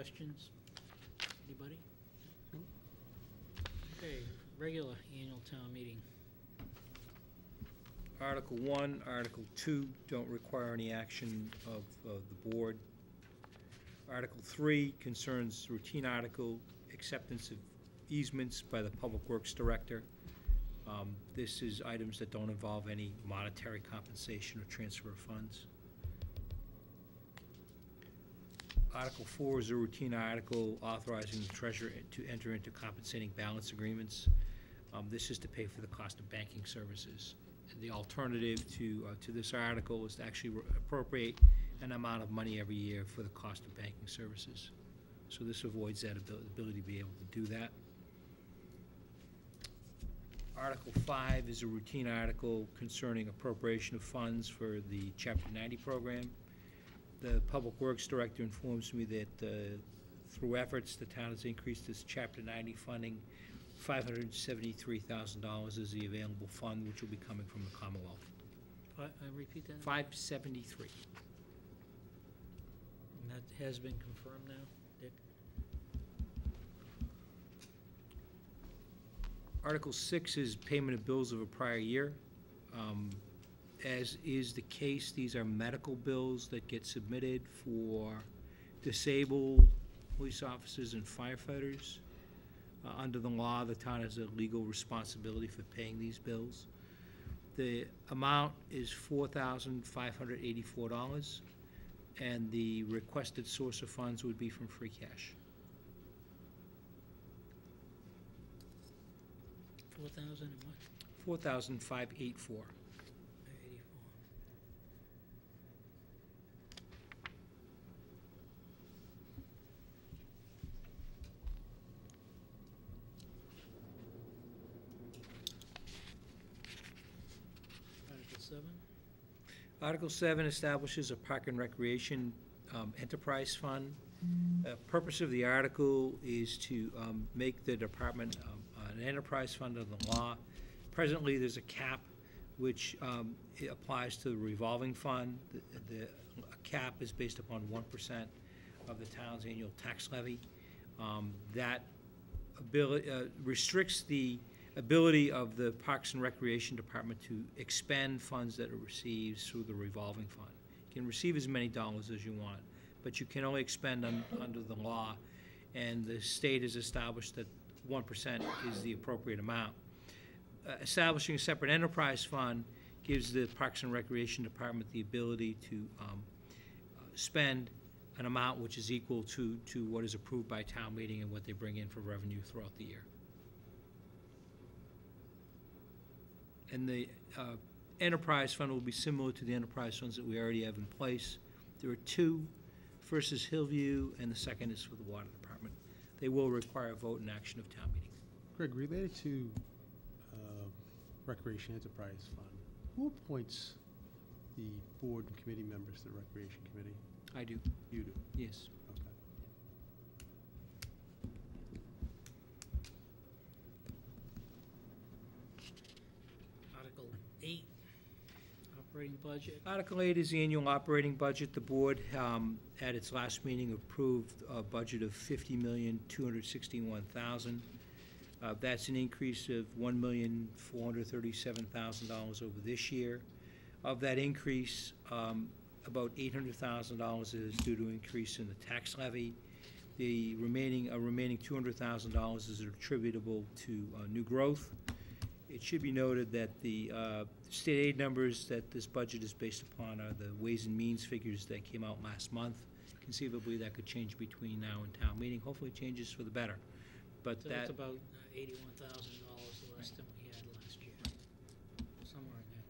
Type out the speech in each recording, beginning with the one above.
questions? Anybody? Okay, regular annual town meeting. Article 1, Article 2 don't require any action of the board. Article 3 concerns routine article acceptance of easements by the Public Works Director. This is items that don't involve any monetary compensation or transfer of funds. Article 4 is a routine article authorizing the treasurer to enter into compensating balance agreements. This is to pay for the cost of banking services. And the alternative to this article is to actually appropriate an amount of money every year for the cost of banking services. So this avoids that ability to be able to do that. Article 5 is a routine article concerning appropriation of funds for the Chapter 90 program. The Public Works Director informs me that through efforts, the town has increased its Chapter 90 funding. $573,000 is the available fund, which will be coming from the Commonwealth. Repeat that? 573. And that has been confirmed now, Dick? Article 6 is payment of bills of a prior year. As is the case, these are medical bills that get submitted for disabled police officers and firefighters. Under the law, the town has a legal responsibility for paying these bills. The amount is $4,584, and the requested source of funds would be from free cash. 4,000 and what? 4,584. 84. Article 7. Article 7 establishes a park and recreation enterprise fund. The purpose of the article is to make the department an enterprise fund under the law. Presently, there's a cap which it applies to the revolving fund. The cap is based upon 1% of the town's annual tax levy. That ability restricts the ability of the Parks and Recreation Department to expend funds that it receives through the revolving fund. You can receive as many dollars as you want, but you can only expend under the law, and the state has established that 1% is the appropriate amount. Establishing a separate enterprise fund gives the Parks and Recreation Department the ability to spend an amount which is equal to what is approved by town meeting and what they bring in for revenue throughout the year. And the enterprise fund will be similar to the enterprise funds that we already have in place. There are two. First is Hillview, and the second is for the Water Department. They will require a vote and action of town meeting. Greg, related to Recreation Enterprise Fund, who appoints the board and committee members to the Recreation Committee? I do. You do? Yes. Okay. Article 8, operating budget. Article 8 is the annual operating budget. The board, at its last meeting, approved a budget of $50,261,000. That's an increase of $1,437,000 over this year. Of that increase, about $800,000 is due to increase in the tax levy. The remaining $200,000 is attributable to new growth. It should be noted that the state aid numbers that this budget is based upon are the Ways and Means figures that came out last month. Conceivably, that could change between now and town meeting. Hopefully, it changes for the better. But So that that's about $81,000 less than we had last year, somewhere in there.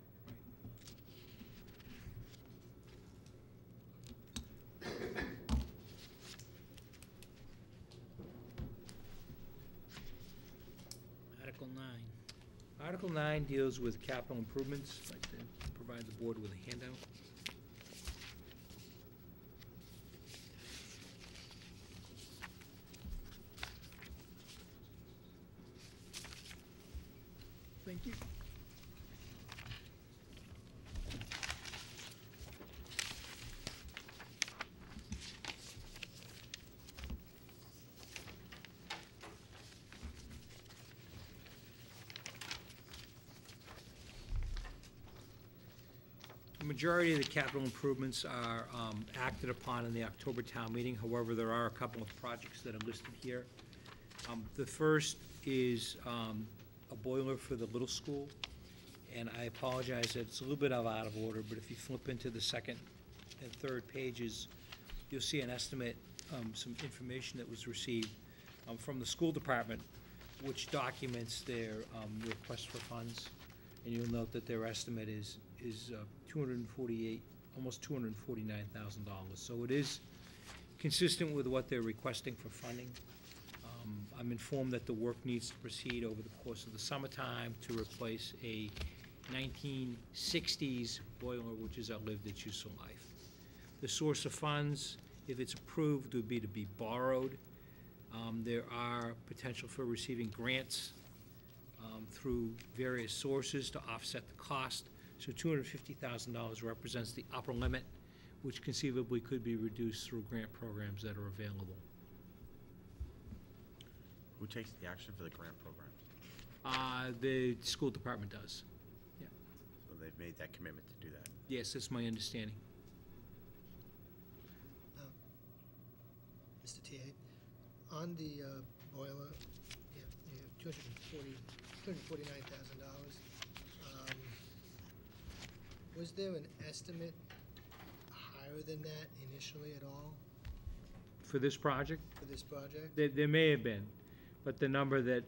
Article 9. Article 9 deals with capital improvements. I'd like to provide the board with a handout. Thank you. The majority of the capital improvements are acted upon in the October town meeting. However, there are a couple of projects that are listed here. The first is a boiler for the little school, and I apologize that it's a little bit out of order, but if you flip into the second and third pages, you'll see an estimate, some information that was received from the school department, which documents their request for funds. And you'll note that their estimate is almost $249,000. So it is consistent with what they're requesting for funding. I'm informed that the work needs to proceed over the course of the summertime to replace a 1960s boiler, which has outlived its useful life. The source of funds, if it's approved, would be to be borrowed. There are potential for receiving grants through various sources to offset the cost. So $250,000 represents the upper limit, which conceivably could be reduced through grant programs that are available. Who takes the action for the grant programs? The school department does. Yeah. So they've made that commitment to do that. Yes, that's my understanding. Mr. TA, on the boiler, you have $249,000. Was there an estimate higher than that initially at all For this project, for this project? there may have been, but the number that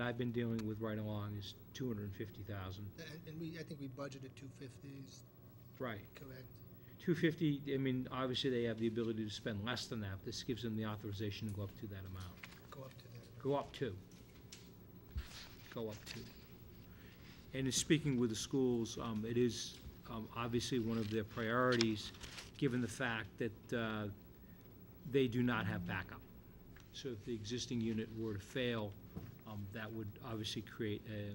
I've been dealing with right along is $250,000. And I think we budgeted 250, is Right. correct? 250, I mean, obviously they have the ability to spend less than that. This gives them the authorization to go up to that amount. Go up to that. Go up to. Go up to. And in speaking with the schools, it is obviously one of their priorities, given the fact that they do not have backup. So if the existing unit were to fail, that would obviously create a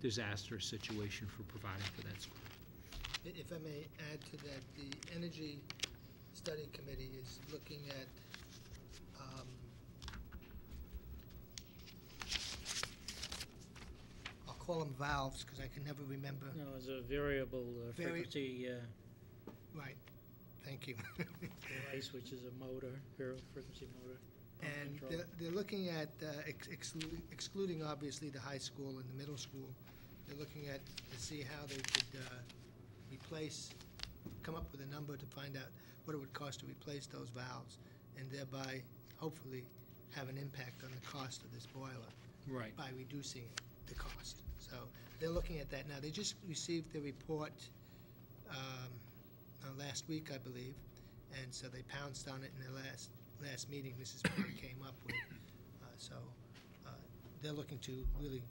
disastrous situation for providing for that school. If I may add to that, the Energy Study Committee is looking at I'll call them valves, because I can never remember. No, it's a variable Vari- frequency Right, thank you. device, which is a motor, variable frequency motor. pump And control. they're looking at excluding, obviously, the high school and the middle school. They're looking at, to see how they could come up with a number to find out what it would cost to replace those valves, and thereby, hopefully, have an impact on the cost of this boiler Right. by reducing the cost. So they're looking at that now. They just received the report last week, I believe, and so they pounced on it in their last meeting. This is what they came up with. So they're looking to really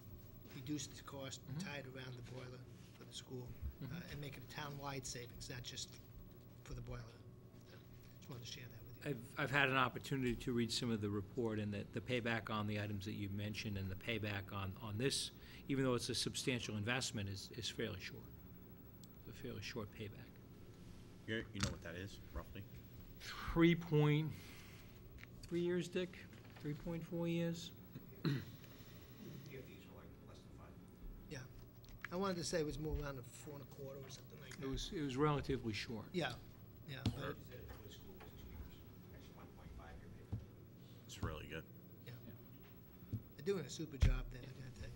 reduce the cost, tie it around the boiler for the school, and make it a town-wide savings, not just for the boiler. So, just wanted to share that with you. I've had an opportunity to read some of the report, and the payback on the items that you mentioned and the payback on this, even though it's a substantial investment, is fairly short. A fairly short payback. You know what that is, roughly? 3.3 years, Dick? 3.4 years? Yeah. I wanted to say it was more around a 4 1/4 or something like that. It was relatively short. Yeah, yeah. but- It's really good. They're doing a super job there, I gotta tell you.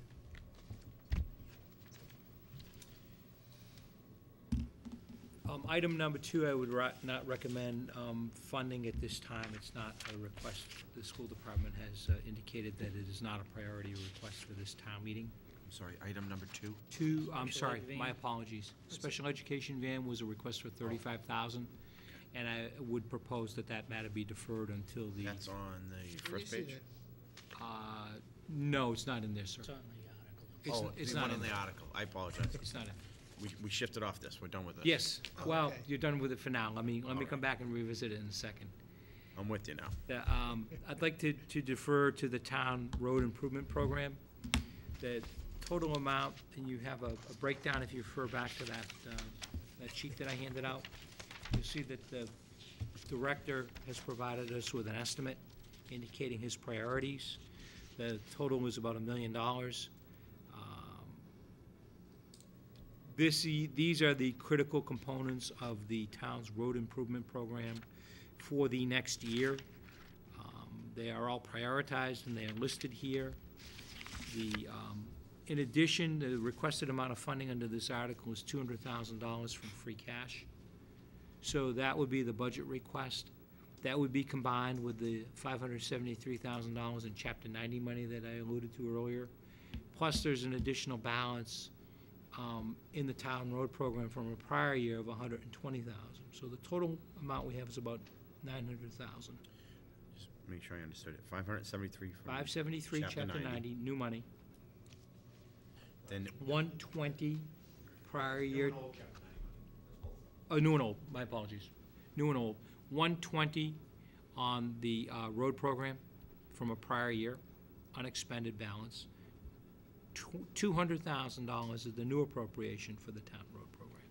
Item number 2, I would not recommend funding at this time. It's not a request. The school department has indicated that it is not a priority request for this town meeting. I'm sorry, item number 2? 2, I'm Special sorry, ed van. my apologies. Special education van was a request for $35,000, and I would propose that that matter be deferred until the... That's on the Where do you first see page? that? No, it's not in there, sir. It's on the article. It's The not one in in the there. article. I apologize. It's not in. We shifted off this. We're done with it. Yes, Oh, well, okay. you're done with it for now. Let me All come right. back and revisit it in a second. I'm with you now. I'd like to defer to the town road improvement program. The total amount, and you have a breakdown if you refer back to that sheet that I handed out. You'll see that the director has provided us with an estimate indicating his priorities. The total was about $1 million. These are the critical components of the town's road improvement program for the next year. They are all prioritized and they are listed here. In addition, the requested amount of funding under this article is $200,000 from free cash. So that would be the budget request. That would be combined with the $573,000 in Chapter 90 money that I alluded to earlier. Plus, there's an additional balance in the town road program from a prior year of $120,000. So the total amount we have is about $900,000. Just make sure I understood it. 573 from 573, Chapter 90, new money. Then 120, prior year. Oh, new and old, my apologies. New and old. 120 on the road program from a prior year, unexpended balance. $200,000 is the new appropriation for the town road program.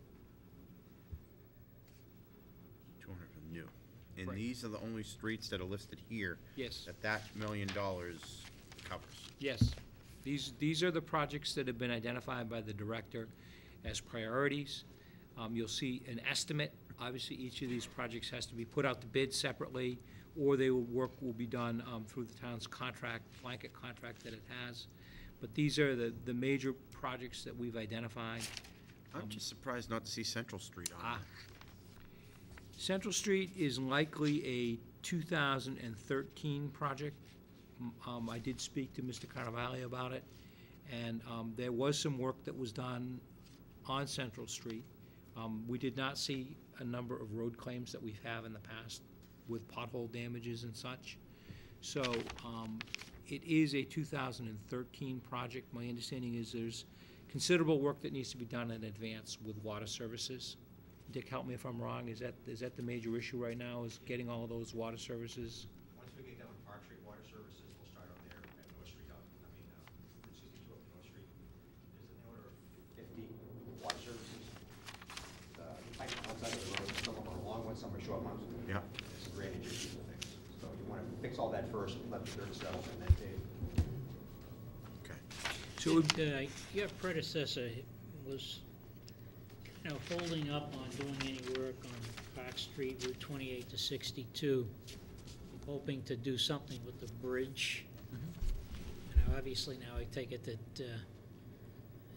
200 from new. And Right. these are the only streets that are listed here Yes, that $1 million covers. yes. These are the projects that have been identified by the director as priorities. You'll see an estimate. Obviously, each of these projects has to be put out to bid separately, or work will be done through the town's contract, blanket contract that it has. But these are the major projects that we've identified. I'm just surprised not to see Central Street on there. Central Street is likely a 2013 project. I did speak to Mr. Carnavale about it, and there was some work that was done on Central Street. We did not see a number of road claims that we've had in the past with pothole damages and such. So it is a 2013 project. My understanding is there's considerable work that needs to be done in advance with water services. Dick, help me if I'm wrong. Is that the major issue right now, is getting all those water services? Once we get done with Park Street Water Services, we'll start on there at North Street up, Route 62 up North Street. There's in the order of 50 water services. Pipe outside of the road, some of them are long ones, some are short ones. Yeah. There's some drainage issues to fix. So you want to fix all that first, let the dirt settle, and then pave. Okay. So Your predecessor was, holding up on doing any work on Park Street, Route 28 to 62, hoping to do something with the bridge. Obviously now I take it that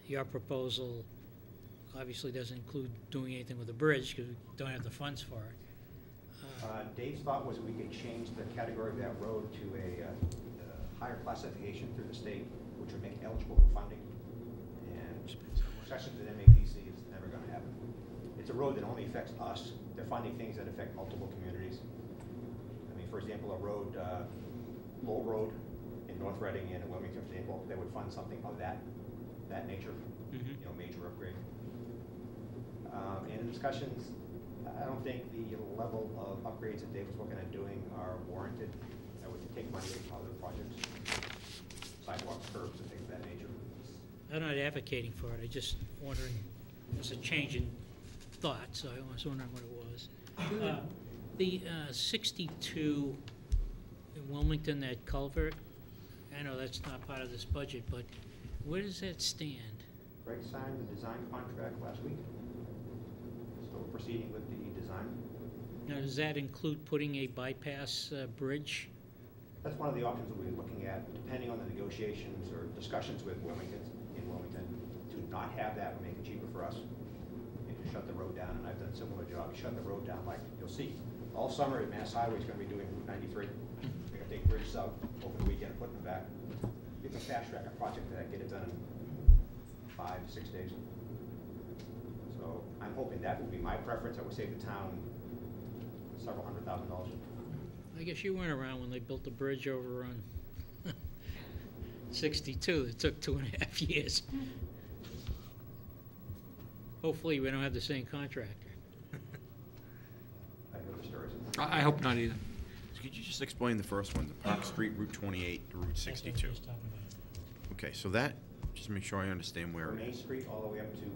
your proposal obviously doesn't include doing anything with the bridge because we don't have the funds for it. Dave's thought was we could change the category of that road to a higher classification through the state, which would make it eligible for funding. And discussions with MAPC is never going to happen. It's a road that only affects us. They're funding things that affect multiple communities. I mean, for example, a road, Lowell Road in North Reading and in Wilmington, for example, they would fund something of that nature, major upgrade. And in discussions, I don't think the level of upgrades that Dave was looking at doing are warranted. I would take money from other projects, sidewalks, curbs, and things of that nature. I'm not advocating for it, I just wondering, it's a change in thought, so I was wondering what it was. The 62 in Wilmington, that culvert, I know that's not part of this budget, but where does that stand? Greg signed the design contract last week. Still proceeding with the design. Now, does that include putting a bypass bridge? That's one of the options that we're looking at, depending on the negotiations or discussions with Wilmington, to not have that would make it cheaper for us. And to shut the road down, and I've done similar jobs, shut the road down like you'll see. All summer, Mass Highway is going to be doing Route 93. They're going to take bridges out over the weekend and put them back. You can fast track a project that, get it done in 5 to 6 days. So I'm hoping that would be my preference. I would save the town several $100,000. I guess you weren't around when they built the bridge over on 62. It took 2.5 years. Hopefully, we don't have the same contractor. I know the stories. I hope not either. So could you just explain the first one, the Park Street, Route 28 to Route 62? That's what I was talking about. Okay, so that, just make sure I understand where it Main is. Street all the way up to